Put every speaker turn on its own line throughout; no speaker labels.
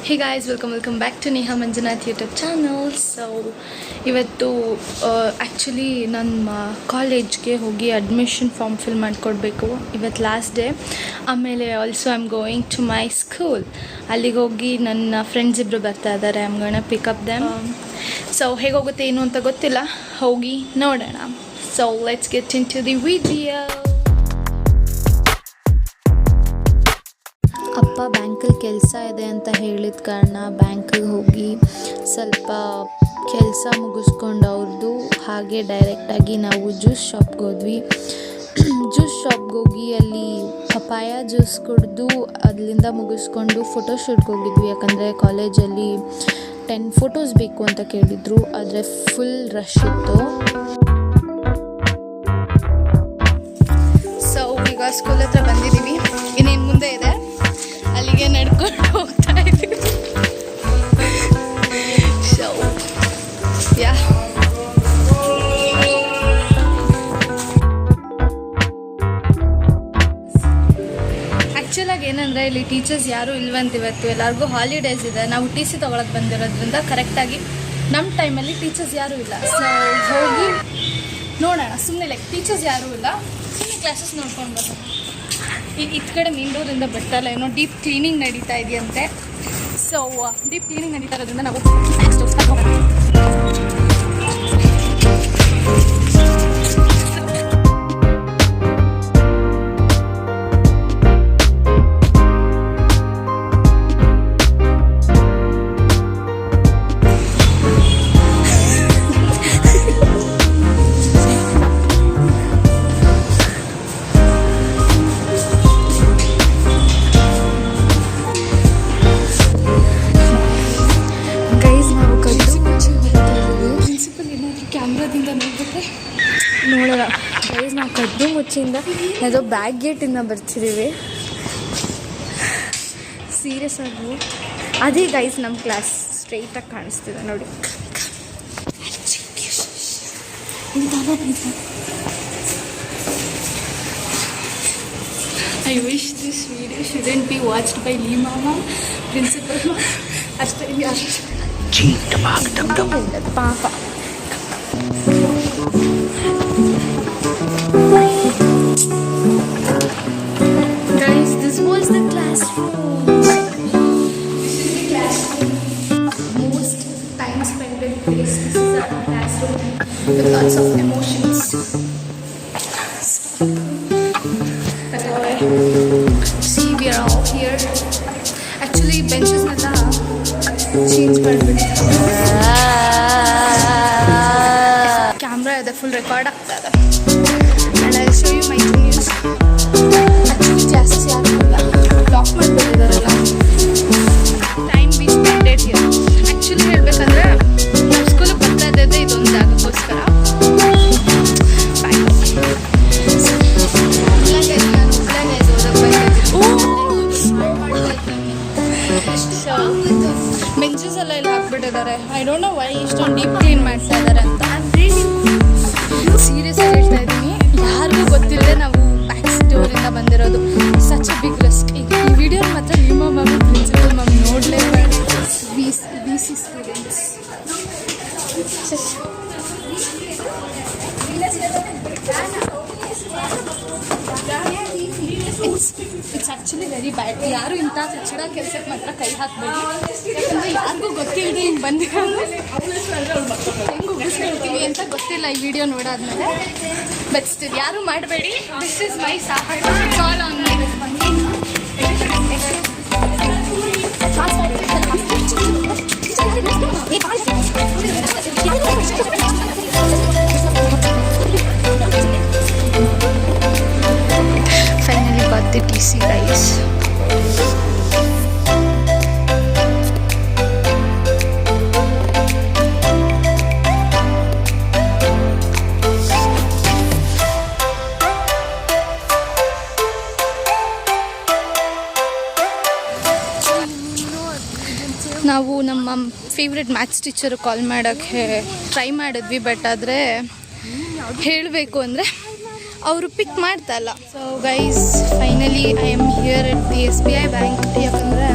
Hey guys, welcome back to Neha Manjunath YouTube channel. So ಇವತ್ತು actually ನನ್ನ ಕಾಲೇಜ್ಗೆ ಹೋಗಿ ಅಡ್ಮಿಷನ್ ಫಾರ್ಮ್ ಫಿಲ್ ಮಾಡಿಕೊಡ್ಬೇಕು. ಇವತ್ತು ಲಾಸ್ಟ್ ಡೇ. ಆಮೇಲೆ also I am going to my school. ಅಲ್ಲಿಗೆ ಹೋಗಿ ನನ್ನ ಫ್ರೆಂಡ್ಸ್ ಇಬ್ಬರು ಬರ್ತಾ ಇದ್ದಾರೆ. I am gonna pick up them. So ಹೇಗೋಗುತ್ತೆ ಏನು ಅಂತ ಗೊತ್ತಿಲ್ಲ, ಹೋಗಿ ನೋಡೋಣ. So let's get into the video.
ಅಪ್ಪ ಬ್ಯಾಂಕಲ್ಲಿ ಕೆಲಸ ಇದೆ ಅಂತ ಹೇಳಿದ ಕಾರಣ ಬ್ಯಾಂಕಿಗೆ ಹೋಗಿ ಸ್ವಲ್ಪ ಕೆಲಸ ಮುಗಿಸ್ಕೊಂಡು ಅವ್ರದ್ದು ಹಾಗೆ ಡೈರೆಕ್ಟಾಗಿ ನಾವು ಜ್ಯೂಸ್ ಶಾಪ್ಗೆ ಹೋದ್ವಿ. ಜ್ಯೂಸ್ ಶಾಪ್ಗೆ ಹೋಗಿ ಅಲ್ಲಿ ಪಪಾಯ ಜ್ಯೂಸ್ ಕುಡಿದು ಅಲ್ಲಿಂದ ಮುಗಿಸ್ಕೊಂಡು ಫೋಟೋಶೂಟ್ಗೆ ಹೋಗಿದ್ವಿ. ಯಾಕಂದರೆ ಕಾಲೇಜಲ್ಲಿ 10 ಫೋಟೋಸ್ ಬೇಕು ಅಂತ ಕೇಳಿದರು, ಆದರೆ ಫುಲ್ ರಶ್ ಇತ್ತು.
ಸೊ ಈಗ ಸ್ಕೂಲ್ ಹತ್ರ ಬಂದಿದ್ದೀವಿ. ಇನ್ನೇನು ಮುಂದೆ ಇದೆ, ಅಲ್ಲಿಗೆ ನಡ್ಕೊಂಡು ಹೋಗ್ತಾ ಇದ್ದೀವಿ. ಸೊ ಯಾ ಆ್ಯಕ್ಚುಲಾಗಿ ಏನಂದರೆ ಇಲ್ಲಿ ಟೀಚರ್ಸ್ ಯಾರೂ ಇಲ್ವಂತ. ಇವತ್ತು ಎಲ್ಲರಿಗೂ ಹಾಲಿಡೇಸ್ ಇದೆ. ನಾವು ಟಿ ಸಿ ತೊಗೊಳಕ್ಕೆ ಬಂದಿರೋದ್ರಿಂದ ಕರೆಕ್ಟಾಗಿ ನಮ್ಮ ಟೈಮಲ್ಲಿ ಟೀಚರ್ಸ್ ಯಾರೂ ಇಲ್ಲ. ಸೊ ಹೋಗಿ ನೋಡೋಣ, ಸುಮ್ಮನೆ ಟೀಚರ್ಸ್ ಯಾರೂ ಇಲ್ಲ, ಸುಮ್ಮನೆ ಕ್ಲಾಸಸ್ ನೋಡ್ಕೊಂಡು ಬರೋಣ. ಈ ಕಡೆ ಮೇನ್ ಡೋರಿಂದ ಬರ್ತಾಯಿಲ್ಲ, ಏನೋ ಡೀಪ್ ಕ್ಲೀನಿಂಗ್ ನಡೀತಾ ಇದೆಯಂತೆ. ಸೊ ಡೀಪ್ ಕ್ಲೀನಿಂಗ್ ನಡೀತಾ ಇರೋದ್ರಿಂದ ನಾವು ನೆಕ್ಸ್ಟ್ ತಗೊಂಡು
ನೋಡೋಣ ಗೈಸ್, ನಾವು ಕದ್ದು ಮುಚ್ಚಿಂದ ಯಾವುದೋ ಬ್ಯಾಕ್ ಗೇಟಿಂದ ಬರ್ತಿದ್ದೀವಿ. ಸೀರಿಯಸ್ ಆಗಿ ಅದೇ ಗೈಸ್ ನಮ್ಮ ಕ್ಲಾಸ್ ಸ್ಟ್ರೈಟಾಗಿ ಕಾಣಿಸ್ತಿದೆ ನೋಡಿ.
I wish this video should be watched by ಲೀ ಮಾಮಾ, ಪ್ರಿನ್ಸಿಪಲ್ ಅಷ್ಟೇ
ಪಾಪ. Guys, this was the classroom.
This is the classroom. Most time spent in place. This is our classroom with lots of emotions. See, we are all here. Actually, benches nalla change ಮಾಡ್ಬಿಟ್ಟಿದ್ದಾರೆ. Camera ಇದೆ, full record ಆಗ್ತಾ ಇದೆ. And I'll show you my juniors. Actually, classes ಯಾರು ಇಲ್ಲ, block ಮಾಡಿಬಿಟ್ಟಿದ್ದಾರಲ್ಲ. Time we spended here. Actually ಹೇಳಬೇಕಂದ್ರೆ ನಮ್ಮ ಸ್ಕೂಲಿಗೆ ಬರ್ತಾ ಇದ್ದದ್ದೇ ಇದೊಂದು ಜಾಗಕ್ಕೋಸ್ಕರ. ಬೆಂಚಸ್ ಎಲ್ಲ ಇಲ್ಲಿ ಹಾಕ್ಬಿಟ್ಟಿದ್ದಾರೆ. ಐ ಡೋಂಟ್ ನೋ ವೈ ಇಷ್ಟೊಂದು ಡೀಪ್ ಕ್ಲೀನ್ ಮಾಡ್ತಾ ಇದ್ದಾರೆ ಅಂತ. ಸೀರಿಯಸ್ ಆಗಿ ಹೇಳ್ತಾ ಇದ್ದೀನಿ, ಯಾರಿಗೂ ಗೊತ್ತಿಲ್ಲದೆ ನಾವು ಬ್ಯಾಕ್ ಡೋರಿಂದ ಬಂದಿರೋದು. Such a big risk. ಈಗ ಈ ವಿಡಿಯೋ ಮಾತ್ರ ನಿಮ್ಮ ಮಮ್ಮಿ ಪ್ರಿನ್ಸಿಪಲ್ ಮಮ್ಮಿ ನೋಡಲೇಬೇಡಿ. B C students. It's actually very bad. ಯಾರು ಇಂಥ ಕಚ್ಚಡ ಕೆಲಸಕ್ಕೆ ಮಾತ್ರ ಕೈ ಹಾಕಬೇಡಿ. ಯಾಕಂದರೆ ಯಾರಿಗೂ ಗೊತ್ತಿಲ್ಲದೆ ಹಿಂಗೆ ಬಂದಿರೋದು ಹೆಂಗೆ ಉಗಿಸ್ಕೊಳ್ತೀವಿ ಅಂತ ಗೊತ್ತಿಲ್ಲ ಈ ವಿಡಿಯೋ ನೋಡಾದ್ಮೇಲೆ. ಬಟ್ ಸ್ಟಿಲ್ ಯಾರು ಮಾಡಬೇಡಿ. ದಿಸ್ ಇಸ್ ಮೈ ಸಾಹಸ. It's all on my. Finally got the TC, guys. ನಾವು ನಮ್ಮ ಫೇವ್ರೆಟ್ ಮ್ಯಾಥ್ಸ್ ಟೀಚರು ಕಾಲ್ ಮಾಡೋಕ್ಕೆ ಟ್ರೈ ಮಾಡಿದ್ವಿ. ಬಟ್ ಆದರೆ ಹೇಳಬೇಕು ಅಂದರೆ ಅವರು ಪಿಕ್ ಮಾಡ್ತಾ ಇಲ್ಲ. So guys, finally I am here at the SBI bank. ಯಾಕಂದರೆ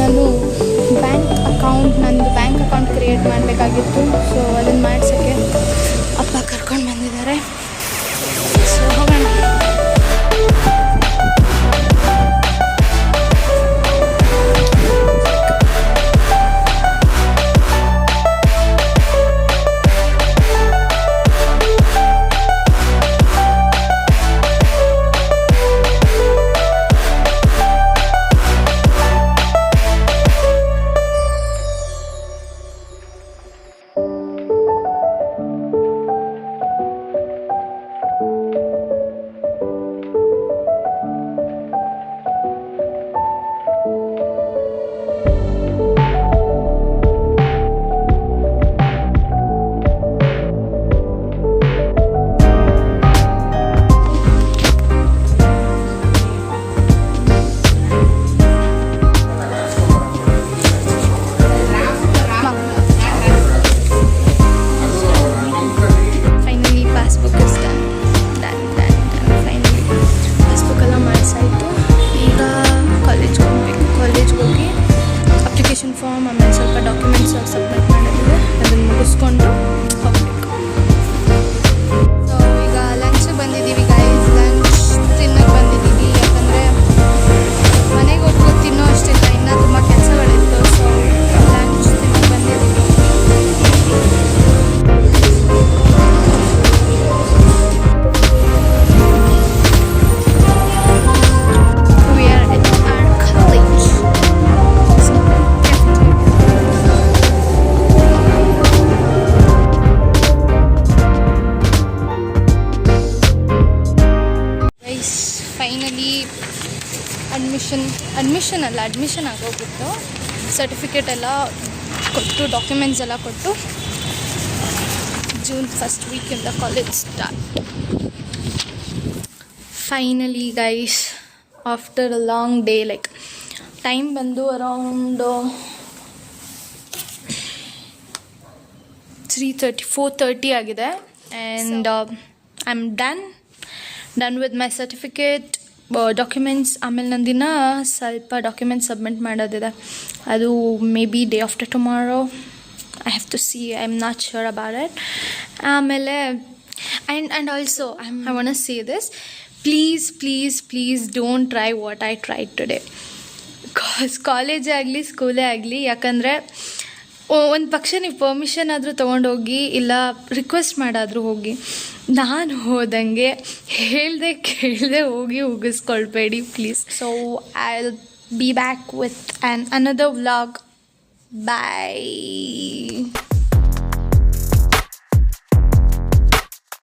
ನಾನು ಮಾಡಬೇಕಾಗಿತ್ತು. ಸೊ ಅದನ್ನು ಮಾಡ್ಸೋಕ್ಕೆ ಅಪ್ಪ ಕರ್ಕೊಂಡು ಬಂದಿದ್ದಾರೆ. ಸೊ ಹೋಗೋಣ. ಫಾರ್ಮ್ ಆಮೇಲೆ ಸ್ವಲ್ಪ ಡಾಕ್ಯುಮೆಂಟ್ಸ್ ಸಬ್ಮಿಟ್ ಮಾಡೋದಿದೆ, ಅದನ್ನು ಮುಗಿಸ್ಕೊಂಡು ಹೋಗಬೇಕು. ಸೊ ಈಗ ಲಂಚ್ ಬಂದಿದ್ದೀವಿ ಗೈಸ್, ಲಂಚ್ ತಿನ್ನೋಕ್ಕೆ ಬಂದಿದ್ದೀವಿ. ಯಾಕಂದರೆ ಮನೆಗೆ ಹೋಗ್ಬೋದು ತಿನ್ನೋ ಅಷ್ಟಿಲ್ಲ, ಇನ್ನೂ ತುಂಬ ಕೆಲಸಗಳಿತ್ತು. ಸೊ ಲಂಚ್ ತಿನ್ನೋಕ್ಕೆ ಬಂದಿದ್ದೀವಿ. ಫೈನಲಿ ಅಡ್ಮಿಷನ್ ಆಗೋಗ್ಬಿಟ್ಟು ಸರ್ಟಿಫಿಕೇಟ್ ಎಲ್ಲ ಕೊಟ್ಟು ಡಾಕ್ಯುಮೆಂಟ್ಸ್ ಎಲ್ಲ ಕೊಟ್ಟು ಜೂನ್ ಫಸ್ಟ್ ವೀಕಿಂದ college start. Finally guys, after a long day, like time ಬಂದು ಅರೌಂಡ್ 4:30 ಆಗಿದೆ. And I am done with my certificate, documents. ಆಮೇಲೆ ನಂದಿನ ಸ್ವಲ್ಪ ಡಾಕ್ಯುಮೆಂಟ್ಸ್ ಸಬ್ಮಿಟ್ ಮಾಡೋದಿದೆ, ಅದು maybe day after tomorrow. I have to see, I am not sure about it. ಆಮೇಲೆ and also I want to say this, please don't try what I tried today. ಕಾಲೇಜೇ ಆಗಲಿ ಸ್ಕೂಲೇ ಆಗಲಿ, ಯಾಕಂದರೆ ಒಂದು ಪಕ್ಷ ನೀವು ಪರ್ಮಿಷನ್ ಆದರೂ ತೊಗೊಂಡೋಗಿ, ಇಲ್ಲ ರಿಕ್ವೆಸ್ಟ್ ಮಾಡಾದರೂ ಹೋಗಿ. ನಾನು ಹೋದಂಗೆ ಹೇಳ್ದೆ ಕೇಳದೆ ಹೋಗಿ ಉಗಿಸ್ಕೊಳ್ಬೇಡಿ please. So I will be back with another vlog. Bye.